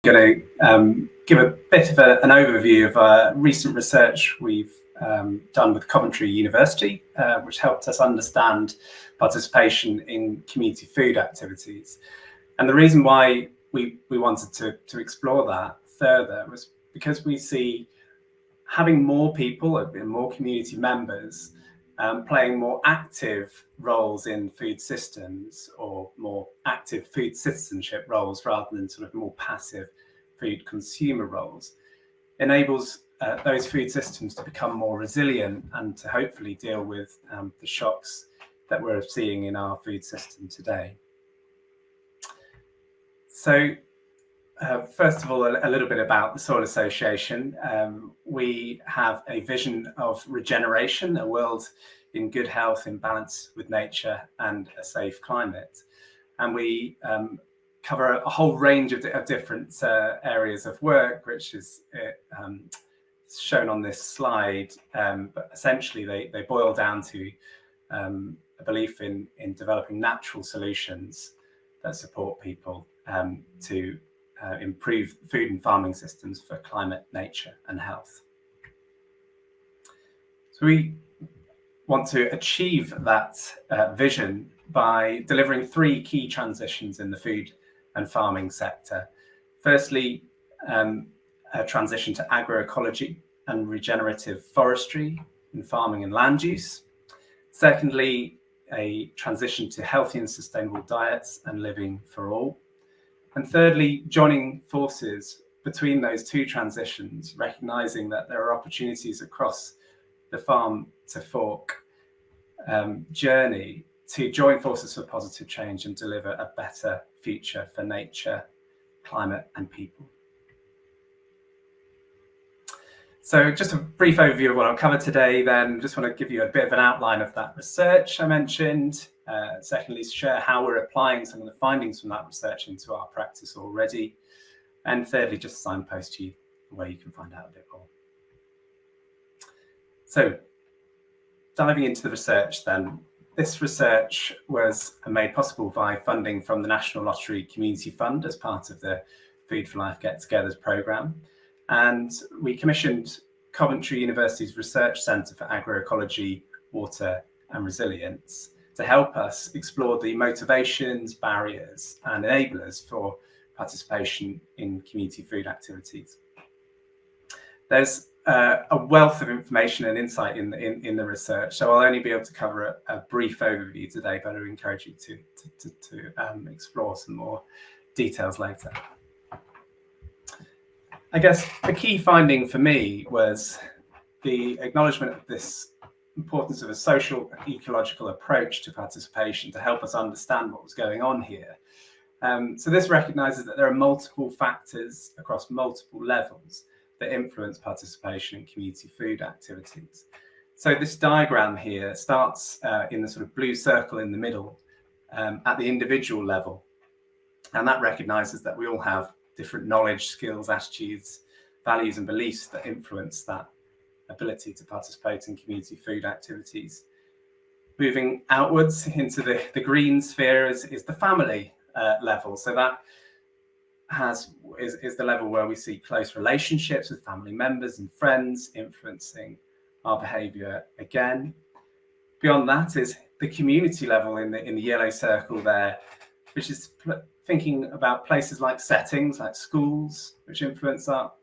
going to give a bit of an overview of recent research we've done with Coventry University, which helped us understand participation in community food activities. And the reason why we wanted to explore that further was because we see having more people and more community members playing more active roles in food systems, or more active food citizenship roles rather than sort of more passive food consumer roles, enables those food systems to become more resilient and to hopefully deal with the shocks that we're seeing in our food system today. So first of all, a little bit about the Soil Association. We have a vision of regeneration, a world in good health, in balance with nature, and a safe climate. And we cover a whole range of different areas of work, which is shown on this slide. But essentially, they boil down to a belief in developing natural solutions that support people to improve food and farming systems for climate, nature, and health. So we want to achieve that vision by delivering three key transitions in the food and farming sector. Firstly, a transition to agroecology and regenerative forestry in farming and land use. Secondly, a transition to healthy and sustainable diets and living for all. And thirdly, joining forces between those two transitions, recognizing that there are opportunities across the farm to fork journey to join forces for positive change and deliver a better future for nature, climate, and people. So just a brief overview of what I'll cover today, then just want to give you a bit of an outline of that research I mentioned. Secondly, share how we're applying some of the findings from that research into our practice already. And thirdly, just signpost you where you can find out a bit more. So diving into the research then, this research was made possible by funding from the National Lottery Community Fund as part of the Food for Life Get-Togethers programme. And we commissioned Coventry University's Research Centre for Agroecology, Water and Resilience to help us explore the motivations, barriers and enablers for participation in community food activities. There's a wealth of information and insight in the research, so I'll only be able to cover a brief overview today, but I would encourage you to explore some more details later. I guess the key finding for me was the acknowledgement of this importance of a social ecological approach to participation to help us understand what was going on here. So this recognises that there are multiple factors across multiple levels that influence participation in community food activities. So this diagram here starts in the sort of blue circle in the middle at the individual level, and that recognises that we all have different knowledge, skills, attitudes, values and beliefs that influence that ability to participate in community food activities. Moving outwards into the green sphere is the family level. So that is the level where we see close relationships with family members and friends influencing our behaviour again. Beyond that is the community level in the yellow circle there, which is thinking about places like settings like schools, which influence our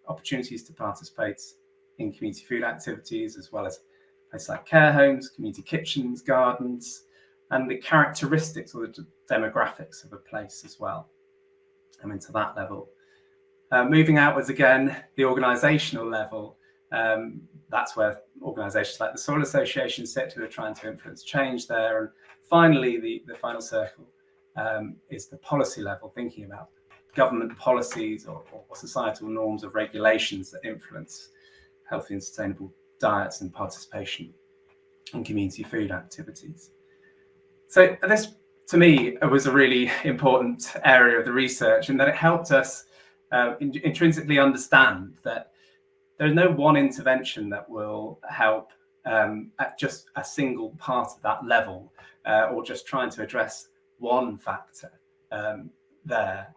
opportunities to participate in community food activities, as well as places like care homes, community kitchens, gardens, and the characteristics or the demographics of a place as well. I'm into that level. Moving outwards again, the organisational level, that's where organisations like the Soil Association sit, who are trying to influence change there. And finally, the final circle is the policy level, thinking about government policies or societal norms of regulations that influence healthy and sustainable diets and participation in community food activities. So this, to me, was a really important area of the research, in that it helped us intrinsically understand that there's no one intervention that will help at just a single part of that level, or just trying to address one factor there.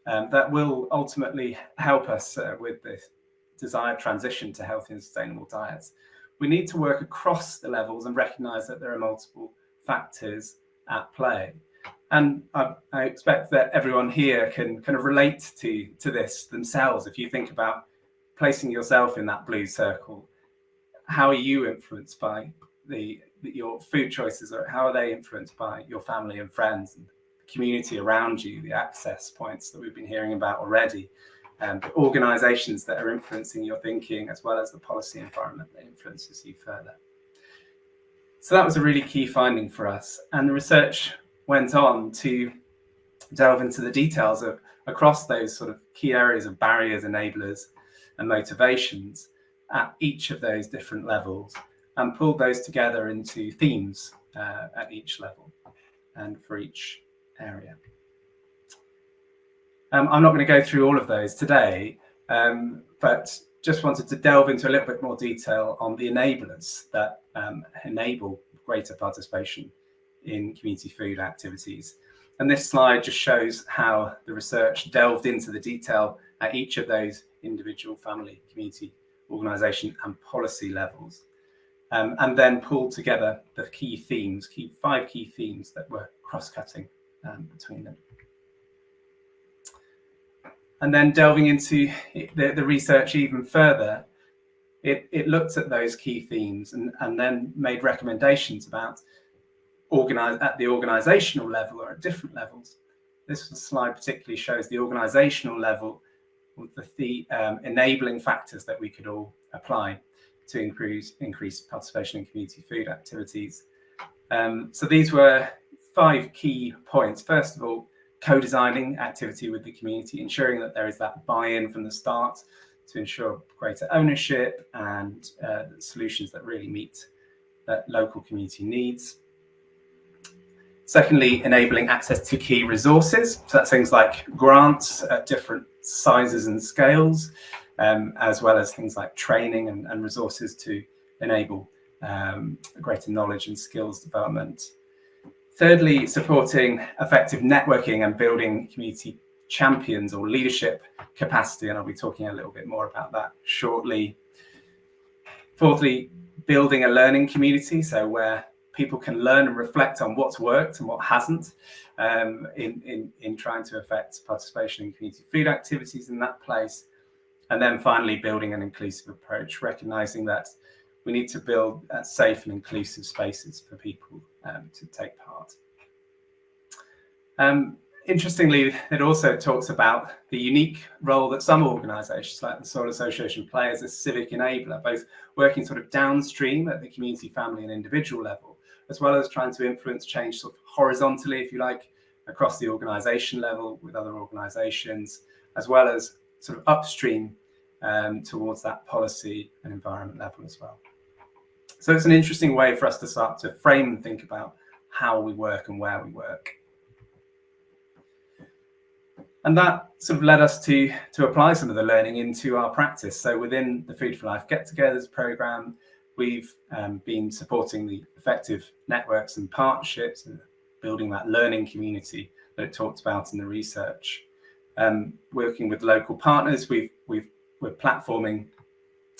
that will ultimately help us with the desired transition to healthy and sustainable diets. We need to work across the levels and recognise that there are multiple factors at play. And I expect that everyone here can kind of relate to this themselves. If you think about placing yourself in that blue circle, how are you influenced by your food choices, or how are they influenced by your family and friends and the community around you, the access points that we've been hearing about already, and the organisations that are influencing your thinking, as well as the policy environment that influences you further. So that was a really key finding for us. And the research went on to delve into the details of across those sort of key areas of barriers, enablers, and motivations at each of those different levels, and pulled those together into themes at each level and for each area. I'm not going to go through all of those today, but just wanted to delve into a little bit more detail on the enablers that enable greater participation in community food activities. And this slide just shows how the research delved into the detail at each of those individual family, community, organisation and policy levels, and then pulled together the key themes, five key themes that were cross-cutting between them. And then delving into the research even further, it looked at those key themes and then made recommendations about at the organisational level or at different levels. This slide particularly shows the organisational level with the enabling factors that we could all apply to increase participation in community food activities. So these were 5 key points. First of all, co-designing activity with the community, ensuring that there is that buy-in from the start to ensure greater ownership and solutions that really meet that local community needs. Secondly, enabling access to key resources. So that's things like grants at different sizes and scales, as well as things like training and resources to enable greater knowledge and skills development. Thirdly, supporting effective networking and building community champions or leadership capacity, and I'll be talking a little bit more about that shortly. Fourthly, building a learning community, so where people can learn and reflect on what's worked and what hasn't in trying to affect participation in community food activities in that place. And then finally, building an inclusive approach, recognising that we need to build safe and inclusive spaces for people to take part. Interestingly, it also talks about the unique role that some organisations like the Soil Association play as a civic enabler, both working sort of downstream at the community, family and individual level, as well as trying to influence change sort of horizontally, if you like, across the organisation level with other organisations, as well as sort of upstream towards that policy and environment level as well. So it's an interesting way for us to start to frame and think about how we work and where we work. And that sort of led us to apply some of the learning into our practice. So within the Food for Life Get-Togethers programme, we've been supporting the effective networks and partnerships and building that learning community that it talked about in the research. Working with local partners, we're platforming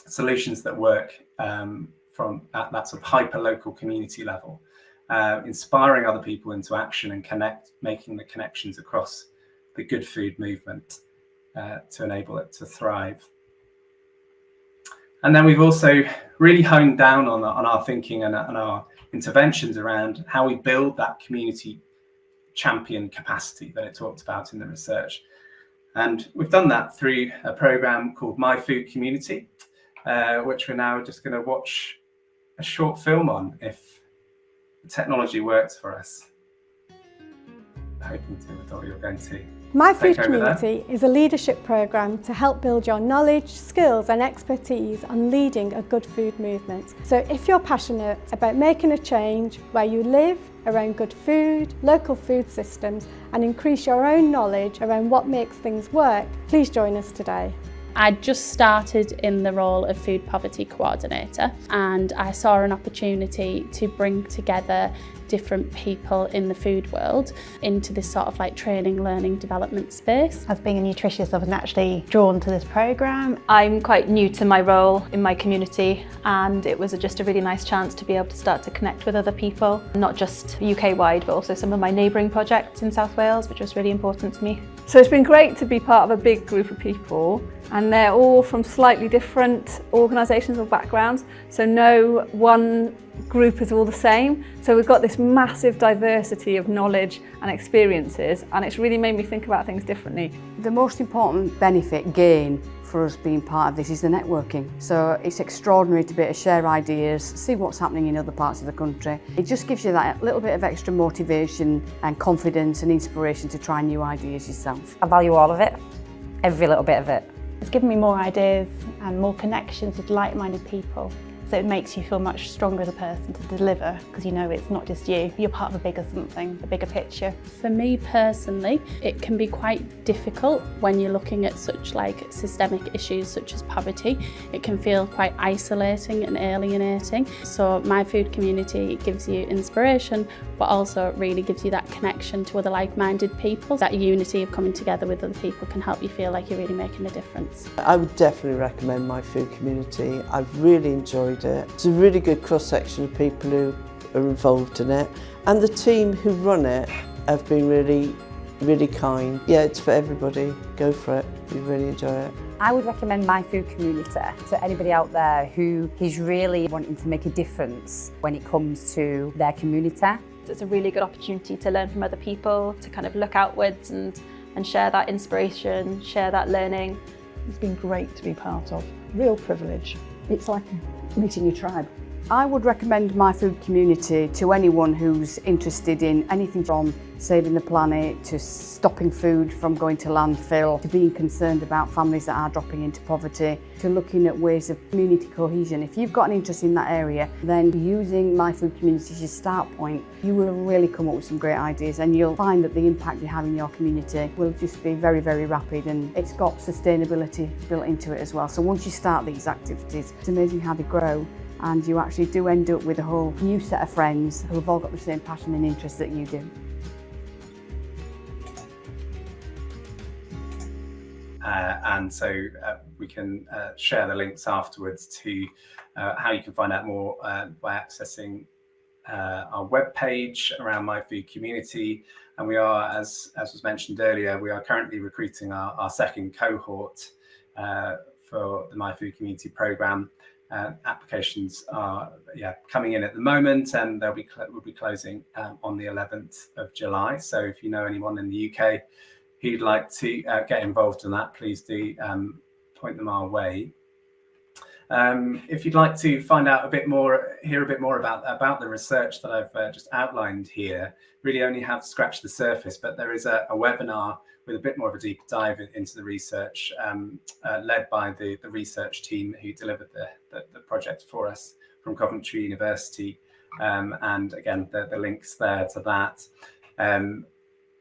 solutions that work from at that sort of hyper-local community level, inspiring other people into action and making the connections across the good food movement to enable it to thrive. And then we've also really honed down on our thinking and our interventions around how we build that community champion capacity that it talked about in the research. And we've done that through a program called My Food Community, which we're now just going to watch a short film on if the technology works for us. Hoping to, I thought you were going to. My Food Community is a leadership programme to help build your knowledge, skills and expertise on leading a good food movement. So if you're passionate about making a change where you live around good food, local food systems and increase your own knowledge around what makes things work, please join us today. I just started in the role of Food Poverty Coordinator and I saw an opportunity to bring together different people in the food world into this sort of like training, learning, development space. As being a nutritionist, I was naturally drawn to this programme. I'm quite new to my role in my community, and it was just a really nice chance to be able to start to connect with other people, not just UK-wide, but also some of my neighbouring projects in South Wales, which was really important to me. So it's been great to be part of a big group of people, and they're all from slightly different organisations or backgrounds, so no one group is all the same. So we've got this massive diversity of knowledge and experiences, and it's really made me think about things differently. The most important benefit gain for us being part of this is the networking. So it's extraordinary to be able to share ideas, see what's happening in other parts of the country. It just gives you that little bit of extra motivation and confidence and inspiration to try new ideas yourself. I value all of it, every little bit of it. It's given me more ideas and more connections with like-minded people. So it makes you feel much stronger as a person to deliver, because you know it's not just you, you're part of a bigger something, a bigger picture. For me personally, it can be quite difficult when you're looking at such like systemic issues such as poverty. It can feel quite isolating and alienating. So my food community gives you inspiration, but also really gives you that connection to other like-minded people. That unity of coming together with other people can help you feel like you're really making a difference. I would definitely recommend my food community. I've really enjoyed it. It's a really good cross-section of people who are involved in it, and the team who run it have been really kind. Yeah, it's for everybody. Go for it. You really enjoy it. I would recommend my food community to anybody out there who is really wanting to make a difference when it comes to their community. It's a really good opportunity to learn from other people, to kind of look outwards and share that inspiration, share that learning. It's been great to be part of. Real privilege. It's like meeting your tribe. I would recommend my food community to anyone who's interested in anything from saving the planet to stopping food from going to landfill, to being concerned about families that are dropping into poverty, to looking at ways of community cohesion. If you've got an interest in that area, then using my food community as your start point, you will really come up with some great ideas, and you'll find that the impact you have in your community will just be very, very rapid, and it's got sustainability built into it as well. So once you start these activities, it's amazing how they grow. And you actually do end up with a whole new set of friends who have all got the same passion and interest that you do. And so we can share the links afterwards to how you can find out more by accessing our webpage around My Food Community. And we are, as was mentioned earlier, we are currently recruiting our second cohort for the My Food Community programme. Applications are coming in at the moment, and we'll be closing on the 11th of July. So if you know anyone in the UK who'd like to get involved in that, please do point them our way. If you'd like to find out a bit more, hear a bit more about the research that I've just outlined here, really only have scratched the surface, but there is a webinar with a bit more of a deep dive into the research, led by the research team who delivered the project for us from Coventry University. And again, the links there to that.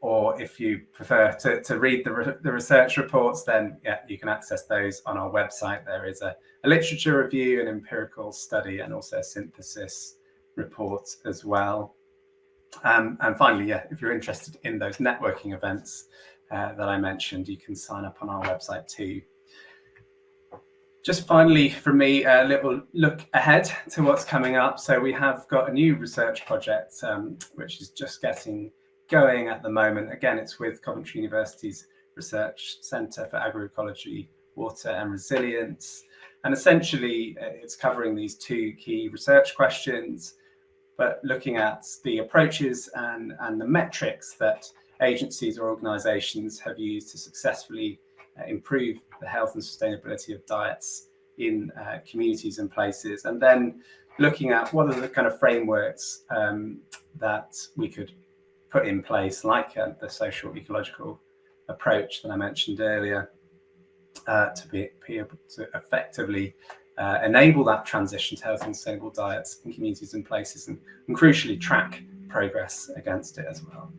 Or if you prefer to read the research reports, then you can access those on our website. There is a literature review, an empirical study, and also a synthesis report as well. And finally, if you're interested in those networking events that I mentioned, you can sign up on our website too. Just finally from me, a little look ahead to what's coming up. So we have got a new research project, which is just getting going at the moment. Again, it's with Coventry University's Research Centre for Agroecology, Water and Resilience. And essentially, it's covering these two key research questions, but looking at the approaches and the metrics that agencies or organisations have used to successfully improve the health and sustainability of diets in communities and places. And then looking at what are the kind of frameworks that we could put in place, like the social ecological approach that I mentioned earlier, to be able to effectively enable that transition to healthy and sustainable diets in communities and places, and crucially track progress against it as well.